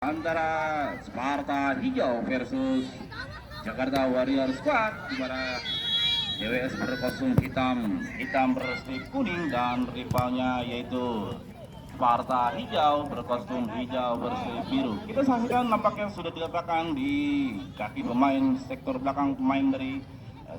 Antara Sparta Hijau versus Jakarta Warrior Squad, di mana DWS berkostum hitam berstrip kuning dan rivalnya yaitu Sparta Hijau berkostum hijau berstrip biru. Kita saksikan nampaknya sudah diletakkan di kaki pemain sektor belakang pemain dari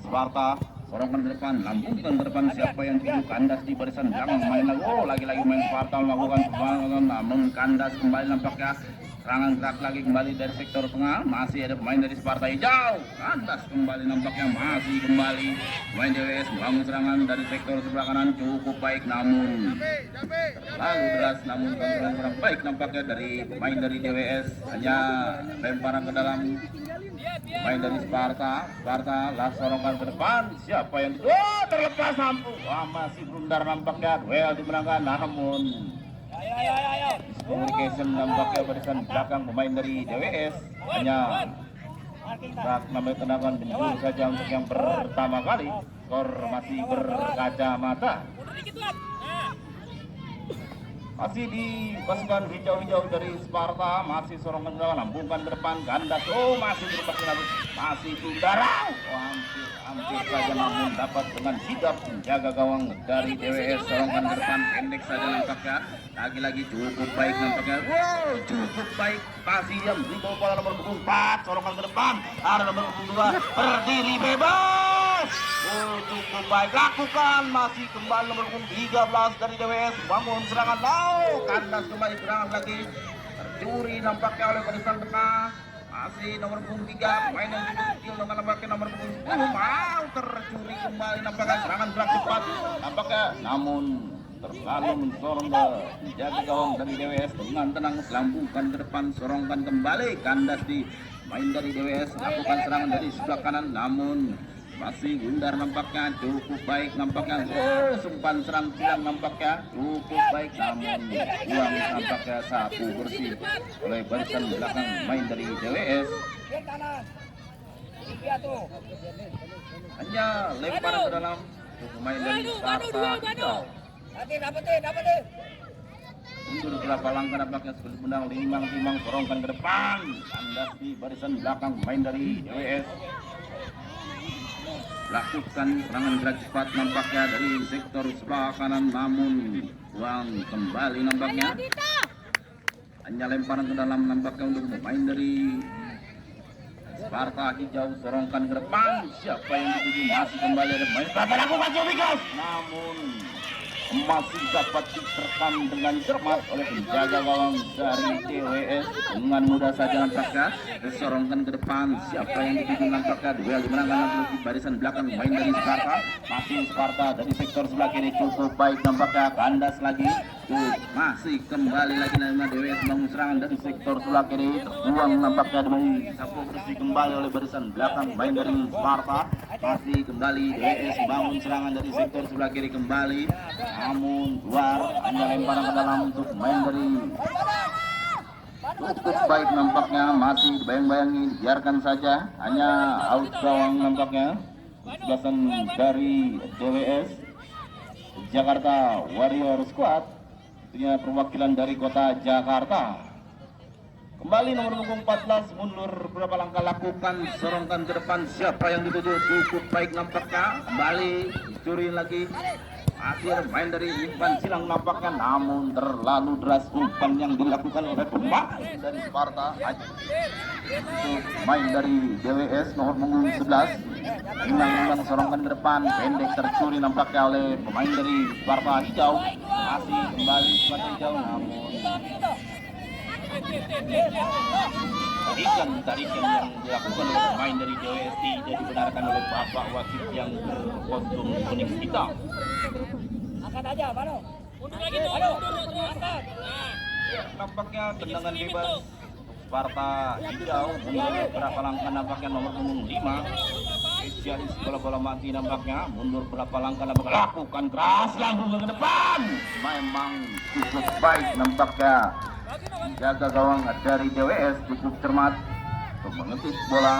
Sparta. Sorongkan ke depan, lambungkan ke depan, siapa yang tuju kandas di barisan belakang main lagi. Oh, lagi-lagi main Sparta melakukan pembangunan, namun kandas kembali nampaknya. Serangan gerak lagi kembali dari sektor tengah, masih ada pemain dari Sparta Hijau. Kandas kembali nampaknya, masih kembali pemain DWS membangun serangan dari sektor sebelah kanan, cukup baik namun lalu deras, namun kontrol kurang baik nampaknya dari pemain dari DWS. Hanya lemparan ke dalam pemain dari Sparta lah sorongkan ke depan, siapa yang terlepas lampu. Wah, masih blunder nampaknya, duel dimenangkan namun communication nampaknya barisan belakang pemain dari DWS hanya saat namanya tendangan menjurus saja untuk yang pertama kali. Skor masih berkacamata, masih di pasukan hijau-hijau dari Sparta, masih sorongan ke lambungkan ke depan, kandas, oh masih berlepas lagi, masih darah, oh, hampir saja namun dapat dengan sigap menjaga gawang dari DWS. Sorongkan ke depan, pendek saja nampaknya, lagi-lagi cukup baik nampaknya, wow cukup baik, masih yang dibawa bola nomor punggung 4, sorongkan ke depan, ada nomor punggung 2, berdiri bebas. Oh, cukup baik lakukan, masih kembali nomor punggung 13 dari DWS bangun serangan. Kandas kembali serangan lagi, tercuri nampaknya oleh barisan tengah, masih nomor punggung 3 pemain yang cukup kecil dengan nampaknya nomor punggung 10 mau tercuri kembali nampaknya serangan gerak cepat nampaknya, namun terlalu mensorong ke menjaga gawang dari DWS dengan tenang, selambungkan ke depan, sorongkan kembali, kandas di main dari DWS lakukan serangan dari sebelah kanan namun masih gundar nampaknya, cukup baik nampaknya, oh sempan serang silang nampaknya cukup baik namun buang nampaknya sapu bersih oleh barisan belakang main dari DWS. Hanya lempar ke dalam untuk pemain dari Sparta Hijau. Mundur berapa langkah nampaknya sebelum menang, limang sorongkan ke depan, kandas di barisan belakang main dari DWS. Lakukan serangan gerak cepat nampaknya dari sektor sebelah kanan namun buang kembali nampaknya. Hanya lemparan ke dalam nampaknya untuk pemain dari Sparta Hijau, sorongkan ke depan, siapa yang dituju, masih kembali ada pemain Sparta lakukan Jovikas namun masih dapat diterkam dengan cermat oleh penjaga gawang dari DWS. Dengan mudah saja nampaknya disorongkan ke depan, siapa yang dituju nampaknya, duel dimenangkan di barisan belakang main dari Sparta, masih Sparta dari sektor sebelah kiri cukup baik nampaknya, kandas lagi masih kembali lagi nama DWS membangun serangan dari sektor sebelah kiri, terbuang nampaknya demi sapu bersih kembali oleh barisan belakang main dari Sparta, masih kembali DWS membangun serangan dari sektor sebelah kiri kembali namun luar, hanya lemparan ke dalam untuk main dari cukup baik nampaknya, masih dibayang-bayangi, biarkan saja, hanya out gawang nampaknya. Kesebelasan dari DWS Jakarta Warrior Squad, tentunya perwakilan dari kota Jakarta. Kembali nomor punggung 14 mundur berapa langkah, lakukan sorongkan ke depan, siapa yang dituju, cukup baik nampaknya, kembali dicuri lagi. Akhir main dari umpan silang nampaknya namun terlalu deras umpan yang dilakukan oleh pemain dari Sparta. Untuk main dari DWS nomor punggung 11 Inang sorongkan ke depan, pendek tercuri nampaknya oleh pemain dari Sparta Hijau, masih kembali Sparta Hijau namun tarikan yang dilakukan oleh pemain dari DWS tidak dibenarkan oleh bapak wasit yang berkostum kuning hitam. Angkat aja, Bano. Mundur lagi tuh, mundur, angkat. Nampaknya tendangan bebas Sparta Hijau mundur berapa langkah nampaknya nomor punggung 5 spesialis bola-bola mati nampaknya, mundur berapa langkah nampaknya, lakukan keras lambung ke depan, memang cukup baik nampaknya menjaga gawang dari DWS, cukup cermat untuk mengetik bola.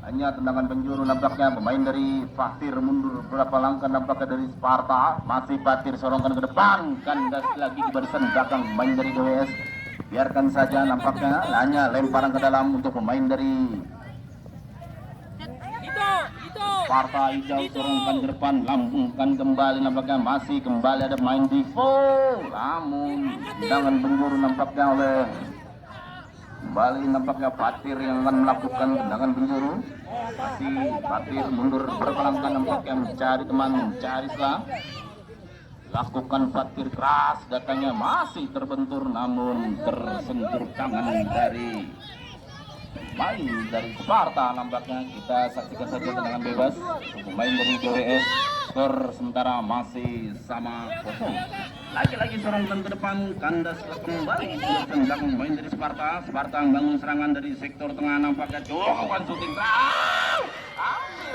Hanya tendangan penjuru nampaknya pemain dari Fatir mundur berapa langkah nampaknya dari Sparta, masih Fatir sorongkan ke depan, kandas lagi di barisan belakang pemain dari DWS. biarkan saja nampaknya hanya lemparan ke dalam untuk pemain dari Itu. Sparta hijau. Turunkan ke depan, lambungkan kembali nampaknya masih kembali ada main di full, namun jangan bengguru nampaknya oleh kembali nampaknya Fatir yang akan melakukan tendangan bengguru. Masih Fatir mundur berkelangkah nampaknya mencari teman, mencari selang. Lakukan Fatir keras, datangnya masih terbentur namun tersentur tangan dari main dari Sparta. Nampaknya kita saksikan saja tendangan bebas pemain dari DWS. Skor sementara masih sama kosong. Lagi-lagi sorongkan ke depan, kandas kembali tendang pemain dari Sparta. Sparta membangun serangan dari sektor tengah, nampaknya coba syuting keras.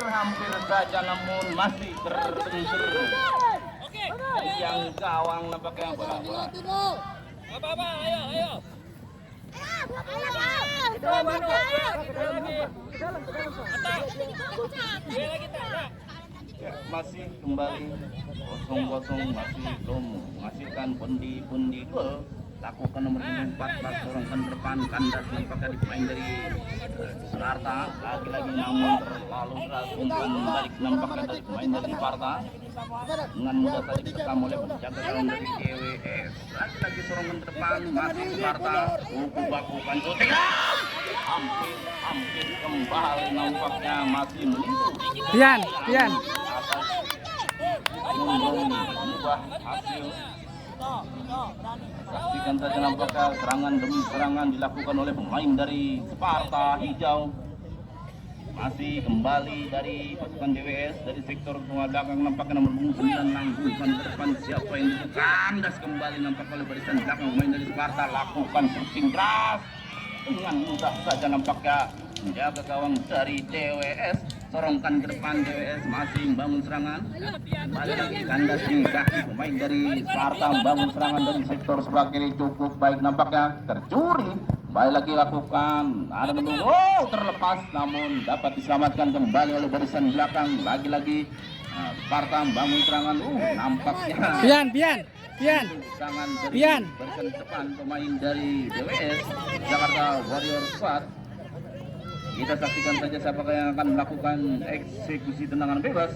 Hampir saja namun masih terbentur yang gawang nampaknya bola. Apa, ayo. Ya, masih kembali kosong-kosong, masih belum menghasilkan pundi gol. Lakukan nomor 14, sorongkan ke depan, kandas nampaknya di pemain dari Sparta. Lagi-lagi namun terlalu keras untuk balik nampaknya dari pemain dari Sparta. Dengan mudah tadi ditekan oleh penjaga gawang dari DWS. Lagi-lagi sorongan ke depan, masih Sparta. Baku-bakukan syuting. Hampir kembali nampaknya masih menyentuh. Pian. Belum mengubah hasil. Saksikan saja nampaknya serangan demi serangan dilakukan oleh pemain dari Sparta hijau. Masih kembali dari pasukan DWS dari sektor tengah belakang, nampaknya nomor 9 langgungkan ke depan, siapa yang kandas kembali nampak oleh barisan belakang pemain dari Sparta. Lakukan shooting keras dengan mudah saja nampaknya menjaga gawang dari DWS. Sorongkan ke depan, DWS masih membangun serangan. Kembali lagi kandas di kaki pemain dari Sparta, membangun serangan dari sektor sebelah kiri cukup baik nampaknya, tercuri. Kembali lagi lakukan, ada menunggu, terlepas namun dapat diselamatkan kembali oleh barisan belakang. Lagi-lagi Sparta membangun serangan, nampaknya Pian. serangan dari Pian. barisan depan pemain dari DWS Jakarta Warrior Squad. Kita saksikan saja siapa yang akan melakukan eksekusi tendangan bebas.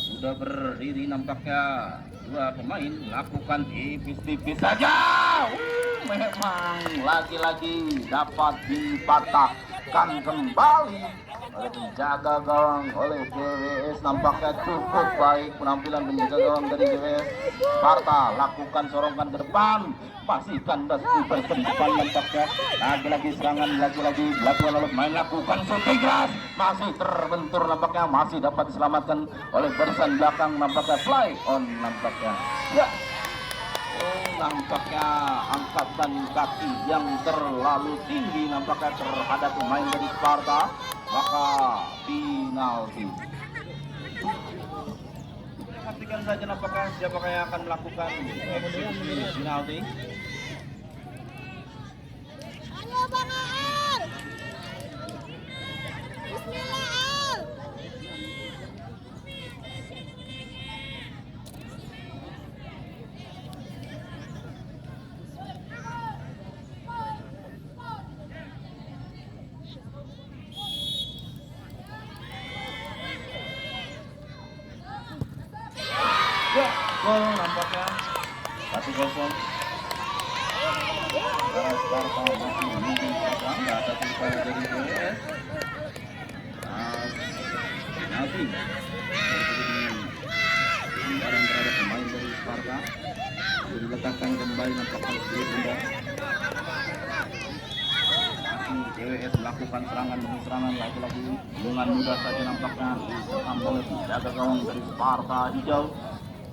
Sudah berdiri nampaknya dua pemain, lakukan tipis-tipis saja. Memang lagi-lagi dapat dipatahkan kembali oleh penjaga gawang oleh DWS. Nampaknya cukup baik penampilan penjaga gawang dari DWS. Sparta lakukan sorongkan ke depan, masih kandas di bagian depan nampaknya. Lagi-lagi serangan, lagi-lagi dilakukan oleh pemain, lakukan shooting keras, masih terbentur nampaknya, masih dapat diselamatkan oleh barisan belakang nampaknya, fly on nampaknya. Ya. Nampaknya angkatan kaki yang terlalu tinggi nampaknya terhadap pemain dari Sparta, maka penalti. Pastikan saja nampaknya siapa yang akan melakukan eksekusi penalti. Ayo Bang Al. Bismillah Al. Ya, gol nampaknya 1-0. Sparta masih memimpin belakang, atas upaya dari DWS. Penalti pelanggaran terhadap pemain dari Sparta. Diletakkan kembali nampaknya di benda. DWS melakukan serangan demi serangan, lagi-lagi dengan mudah saja nampaknya diserang oleh penjaga gawang dari Sparta hijau.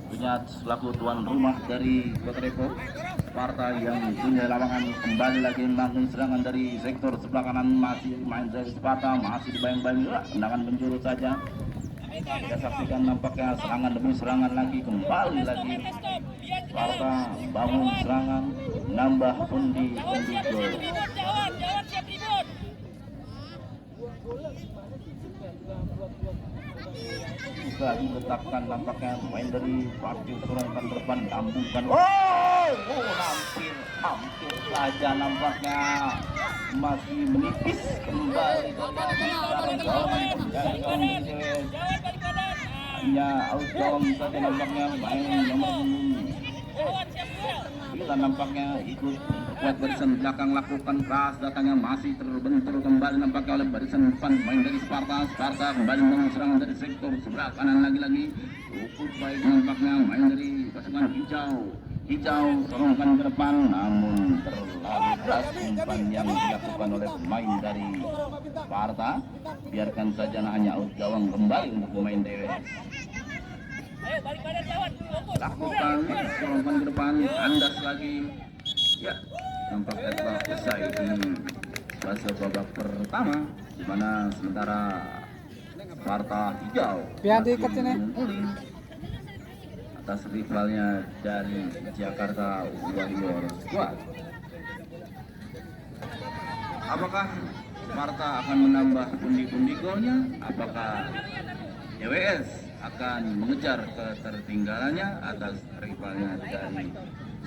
Punya selaku tuan rumah dari Kota Depok. Sparta yang punya lawangan kembali lagi membangun serangan dari sektor sebelah kanan, masih main dari Sparta, masih dibayang-bayang tendangan penjuru saja. Kita saksikan nampaknya serangan demi serangan lagi, kembali lagi Sparta bangun serangan, nambah pundi gol. Jawab siap ribut. bisa diletakkan nampaknya main dari parkir serongkan depan lambungkan. Oh, hampir saja nampaknya masih menipis kembali hanya out gawang saja nampaknya main nomor 9 nampaknya ikut kuat barisan belakang lakukan keras datangnya masih terbentur kembali nampaknya oleh barisan depan main dari Sparta kembali menyerang dari sektor sebelah kanan lagi-lagi cukup baik nampaknya main dari pasukan hijau sorongkan ke depan namun terlalu keras umpan yang dilakukan oleh pemain dari Sparta. Biarkan saja hanya out gawang kembali untuk pemain DWS. Ayo balik badan lawan. Lakukan sorongkan ke depan andas lagi ya nampaknya telah selesai di fase babak pertama di mana sementara Sparta hijau Pian diikat sini. mengungguli atas rivalnya dari Jakarta Warrior Squad. Apakah Sparta akan menambah pundi-pundi golnya? Apakah DWS akan mengejar ketertinggalannya atas rivalnya dari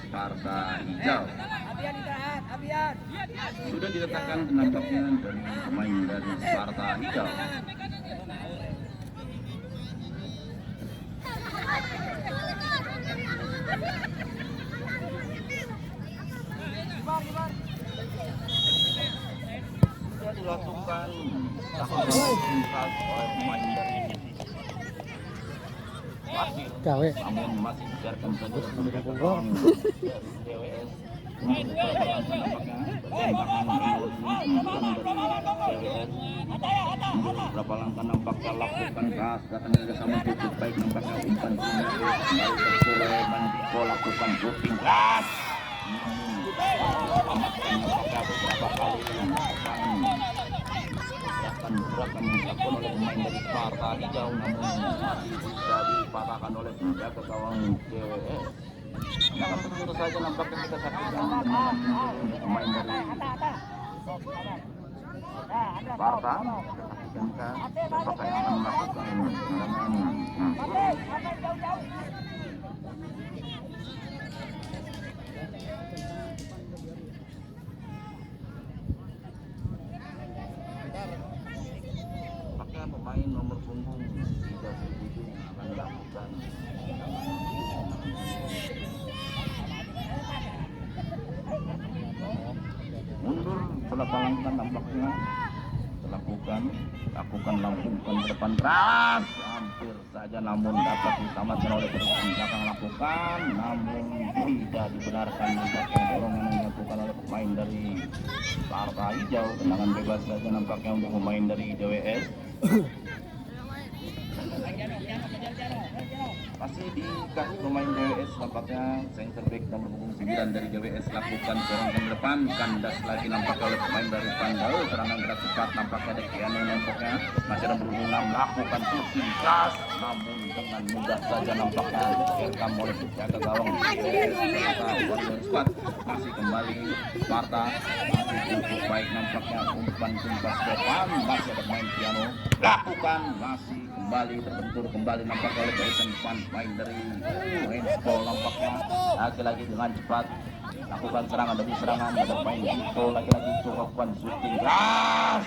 Sparta hijau? Abian istirahat, Abian. Sudah diletakkan nampaknya dari pemain dari Sparta hijau. Sudah dilakukan oleh pemain dari Pasir. Gawe. Namun masih biarkan saja sebagai peluang DWS untuk beberapa langkah nampaknya lakukan keras datangnya sama cukup baik nampaknya umpan kembali tersoleh Mandiko lakukan shooting keras nampaknya beberapa kali gerakan dilakukan oleh pemain dari Sparta hijau namun masih bisa dipatahkan oleh penjaga gawang DWS. Namun tentu saja nampaknya kita saksikan pemain dari Sparta apakah yang akan melakukan pemain nomor punggung 37 yang akan melakukan mundur beberapa langkah nampaknya lakukan langsungkan ke depan keras hampir saja namun dapat diselamatkan oleh pemain belakang lakukan namun tidak dibenarkan nampaknya dorongan yang dilakukan oleh pemain dari Sparta hijau. Tendangan bebas saja nampaknya untuk pemain dari DWS. Masih di kaki pemain DWS nampaknya center back nomor punggung 9 dari DWS lakukan serangan ke depan kandas lagi nampaknya oleh pemain dari Pandau serangan gerak cepat nampaknya dari Kiano nampaknya masih ada berhubung lakukan shooting keras namun dengan mudah saja nampaknya direkam oleh penjaga gawang Warrior Squad. Masih kembali Sparta masih cukup baik nampaknya umpan tumpas depan masih ada pemain Kiano lakukan masih kembali terbentur kembali nampaknya oleh barisan depan main dari Rainbow nampaknya lagi-lagi dengan cepat lakukan serangan demi serangan ada main Dito lagi-lagi lakukan shooting keras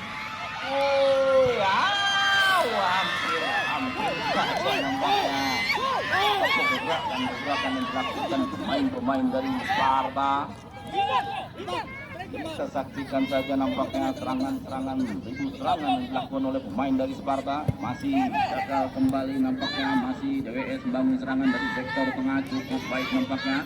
hampir saja nampaknya gerakan yang dilakukan pemain-pemain dari Sparta. Kita saksikan saja nampaknya serangan-serangan yang dilakukan oleh pemain dari Sparta. Masih gagal kembali nampaknya masih DWS membangun serangan dari sektor tengah cukup baik nampaknya.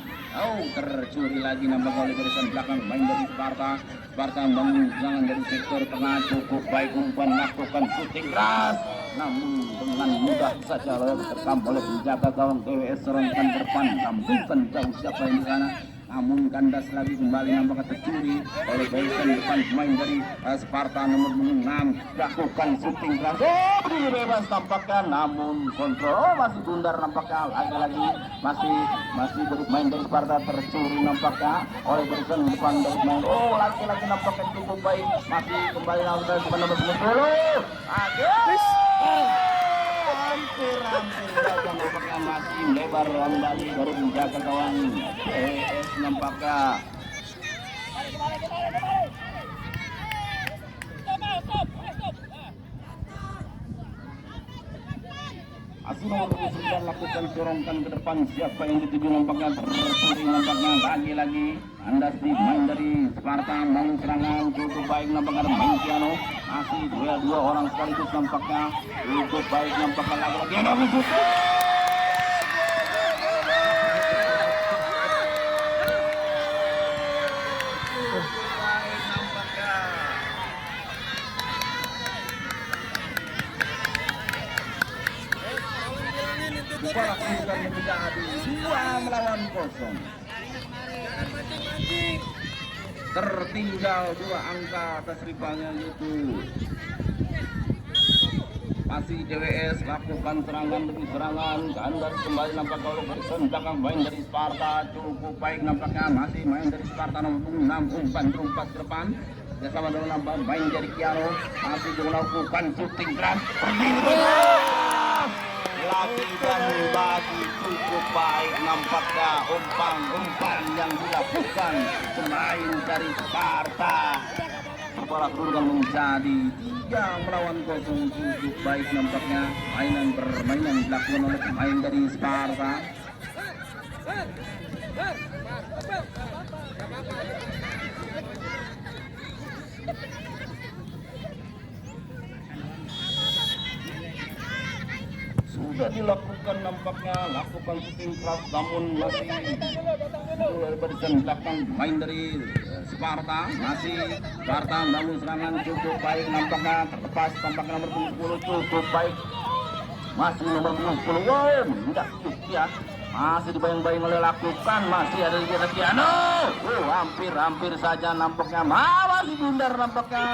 Tercuri lagi nampaknya oleh barisan belakang pemain dari Sparta. Sparta membangun serangan dari sektor tengah cukup baik umpan lakukan shooting keras. Namun dengan mudah saja terkam oleh penjaga gawang DWS serongkan ke depan. Sambungkan jauh siapa yang di sana. Namun kandas lagi kembali nampaknya tercuri oleh barisan depan pemain dari Sparta nomor 6 lakukan shooting keras bebas nampaknya namun kontrol masih bundar nampaknya lagi-lagi masih bermain dari Sparta tercuri nampaknya oleh barisan depan dari pemain lagi-lagi nampaknya cukup baik masih kembali nampaknya depan nomor 10 hampir saja nampaknya masih lebar kembali baru menjaga gawang DWS nampaknya. Masih nomor 29 lakukan corongkan ke depan, siapa yang dituju nampaknya tercuri nampaknya lagi-lagi Andas dimain dari Sparta, bangun serangan cukup baik nampaknya main piano, masih dua orang sekaligus nampaknya cukup baik nampaknya lagi-lagi bagus shooting. Bola kemudian menjadi 2-0. Tertinggal 2 angka atas rivalnya yaitu masih DWS lakukan serangan demi serangan. Kandas kembali nampak kalau barisan belakang main dari Sparta cukup baik nampaknya, masih main dari Sparta nomor 6 umpan terumpat ke depan bersama dengan nampak main dari Kiano, masih melakukan shooting keras lagi dan bagi cukup baik nampaknya umpan yang dilakukan pemain dari Sparta. Bola kemudian menjadi 3-0 cukup baik nampaknya permainan dilakukan oleh pemain dari Sparta. Sudah dilakukan nampaknya, lakukan shooting keras namun masih barisan belakang main dari Sparta, masih Sparta namun serangan cukup baik nampaknya, terlepas tampaknya nomor 10 cukup baik, masih nomor 10 wow tidak ya, masih dibayang-bayang oleh lakukan, masih ada di Kiano, hampir saja nampaknya, masih bundar nampaknya.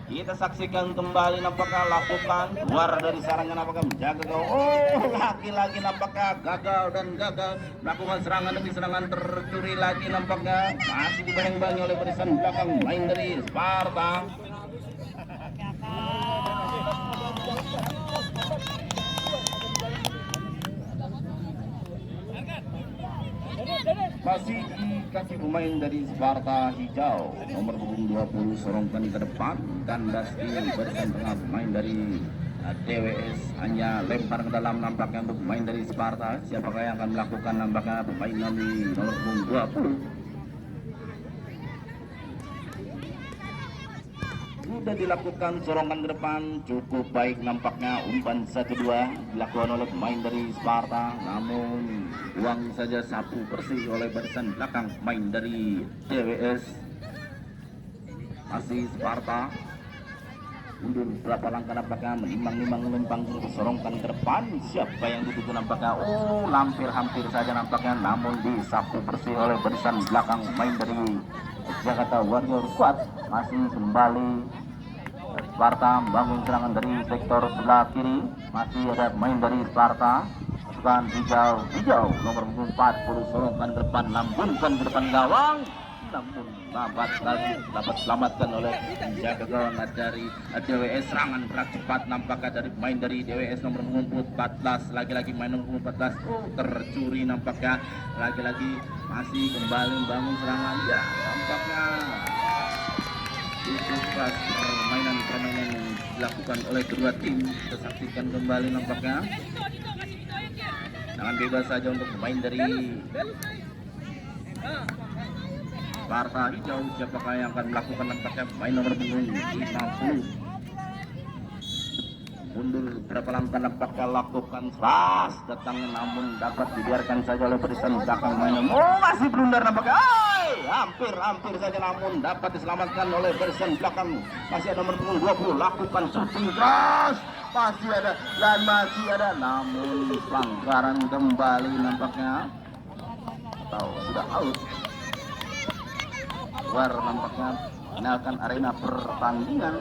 Kita saksikan kembali nampaknya lakukan keluar dari sarangnya nampaknya menjaga gawang. Lagi-lagi nampaknya gagal melakukan serangan demi serangan, tercuri lagi nampaknya, masih dibayang-bayangi oleh barisan belakang main dari Sparta. Masih dikasih pemain dari Sparta hijau nomor 20 sorongkan ke depan, Kandas di barisan tengah pemain dari DWS hanya lempar ke dalam nampaknya untuk pemain dari Sparta. Siapakah yang akan melakukan nampaknya pemain dari nomor 20? Sudah dilakukan sorongan ke depan cukup baik nampaknya, umpan 1-2 dilakukan oleh pemain dari Sparta, namun buang saja sapu bersih oleh barisan belakang main dari DWS. Masih Sparta mundur berapa langkah nampaknya, menimbang sorongkan ke depan, siapa yang dituju nampaknya, hampir saja nampaknya, namun disapu bersih oleh barisan belakang main dari Jakarta Warrior Squad. Masih kembali Sparta membangun serangan dari sektor sebelah kiri, masih ada main dari Sparta, bukan hijau nomor 40 sorongkan ke depan, lambungkan ke depan gawang, namun dapat selamatkan oleh penjaga gawang dari DWS. Serangan gerak cepat nampaknya dari main dari DWS nomor 14, lagi-lagi main nomor 14 tercuri nampaknya, lagi-lagi masih kembali membangun serangan ya nampaknya. Itu pas permainan yang dilakukan oleh kedua tim, kita saksikan kembali nampaknya. Jangan bebas saja untuk pemain dari Sparta hijau, siapakah yang akan melakukan nampaknya pemain nomor 50. Mundur berapa langkah nampaknya, lakukan slas datangnya, namun dapat dibiarkan saja oleh barisan belakang main. Masih blunder nampaknya, hampir saja, namun dapat diselamatkan oleh barisan belakang. Masih ada nomor 20 lakukan shooting keras, masih ada namun pelanggaran kembali nampaknya, atau sudah out. Luar nampaknya meninggalkan arena pertandingan.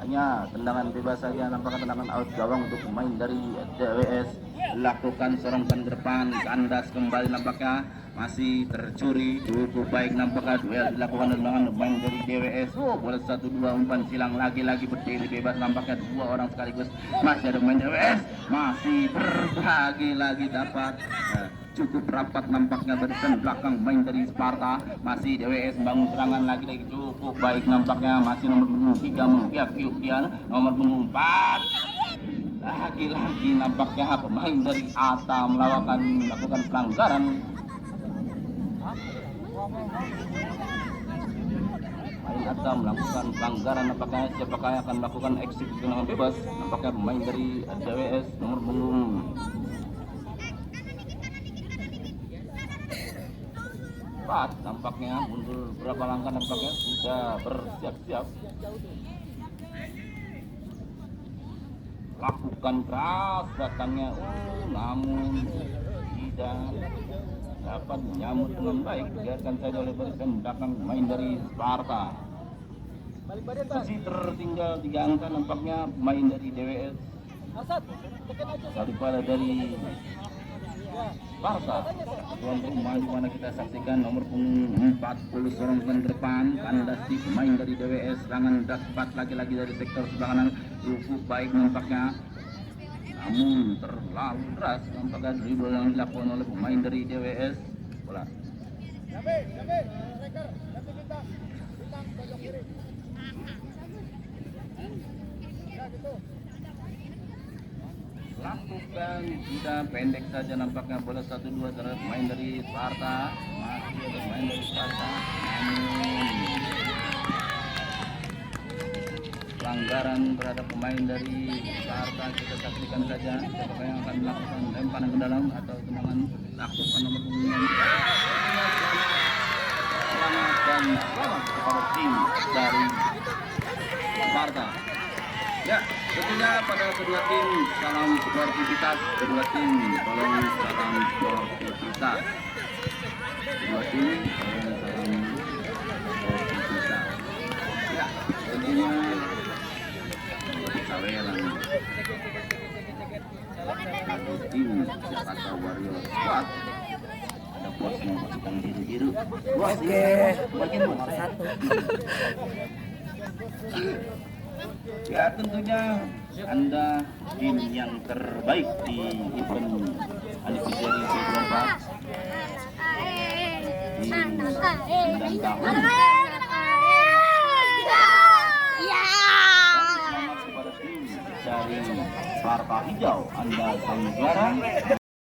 hanya tendangan bebas saja, nampaknya tendangan out gawang untuk pemain dari DWS. Lakukan serangan ke depan, kandas kembali nampaknya masih tercuri, cukup baik nampaknya duel dilakukan dengan pemain dari DWS. Bola 1-2 umpan silang lagi-lagi berdiri bebas nampaknya dua orang sekaligus. Masih ada pemain DWS, masih berbagi lagi dapat. Cukup rapat nampaknya barisan belakang main dari Sparta. Masih DWS bangun serangan lagi cukup baik nampaknya, masih nomor punggung 3 Mugia Kyukian, nomor punggung 4 lagi-lagi nampaknya pemain dari Ata melakukan pelanggaran. Main Ata melakukan pelanggaran, nampaknya siapakah yang akan melakukan eksekusi tendangan bebas? Nampaknya pemain dari DWS nomor punggung 4 nampaknya mundur berapa langkah, nampaknya sudah bersiap-siap. Lakukan keras datangnya, namun tidak dapat menyambut dengan baik. Biarkan saja oleh barisan belakang main dari Sparta. Masih tertinggal 3 angka nampaknya main dari DWS daripada dari Sparta. Tuan rumah di mana kita saksikan nomor punggung 40 serangan ke depan, kandas di pemain dari DWS. Serangan dapat lagi-lagi dari sektor sebelah kanan, cukup baik nampaknya, namun terlalu keras nampaknya dribble yang dilakukan oleh pemain dari DWS. Bola lakukan sudah pendek saja nampaknya, bola 1-2 terhadap pemain dari Sparta. Masih ada pemain dari Sparta, namun pelanggaran terhadap pemain dari Sparta. Kita saksikan saja siapa yang akan melakukan lemparan ke dalam atau tendangan. Lakukan nomor punggung selamat kepada tim dari Sparta. Ya, tentunya pada kedua tim salam sportivitas, kedua tim tolong salam sportivitas, kedua tim tolong salam sportivitas. Ya, tentunya saweran satu tim Jakarta Warrior Squad. Ada bos yang pasukan biru-biru. Oke, bagian nomor 1. Ya, tentunya Anda tim yang terbaik di event anniversary P24 di 9 tahun. Selamat kepada tim dari Sparta Hijau, Anda sang juara.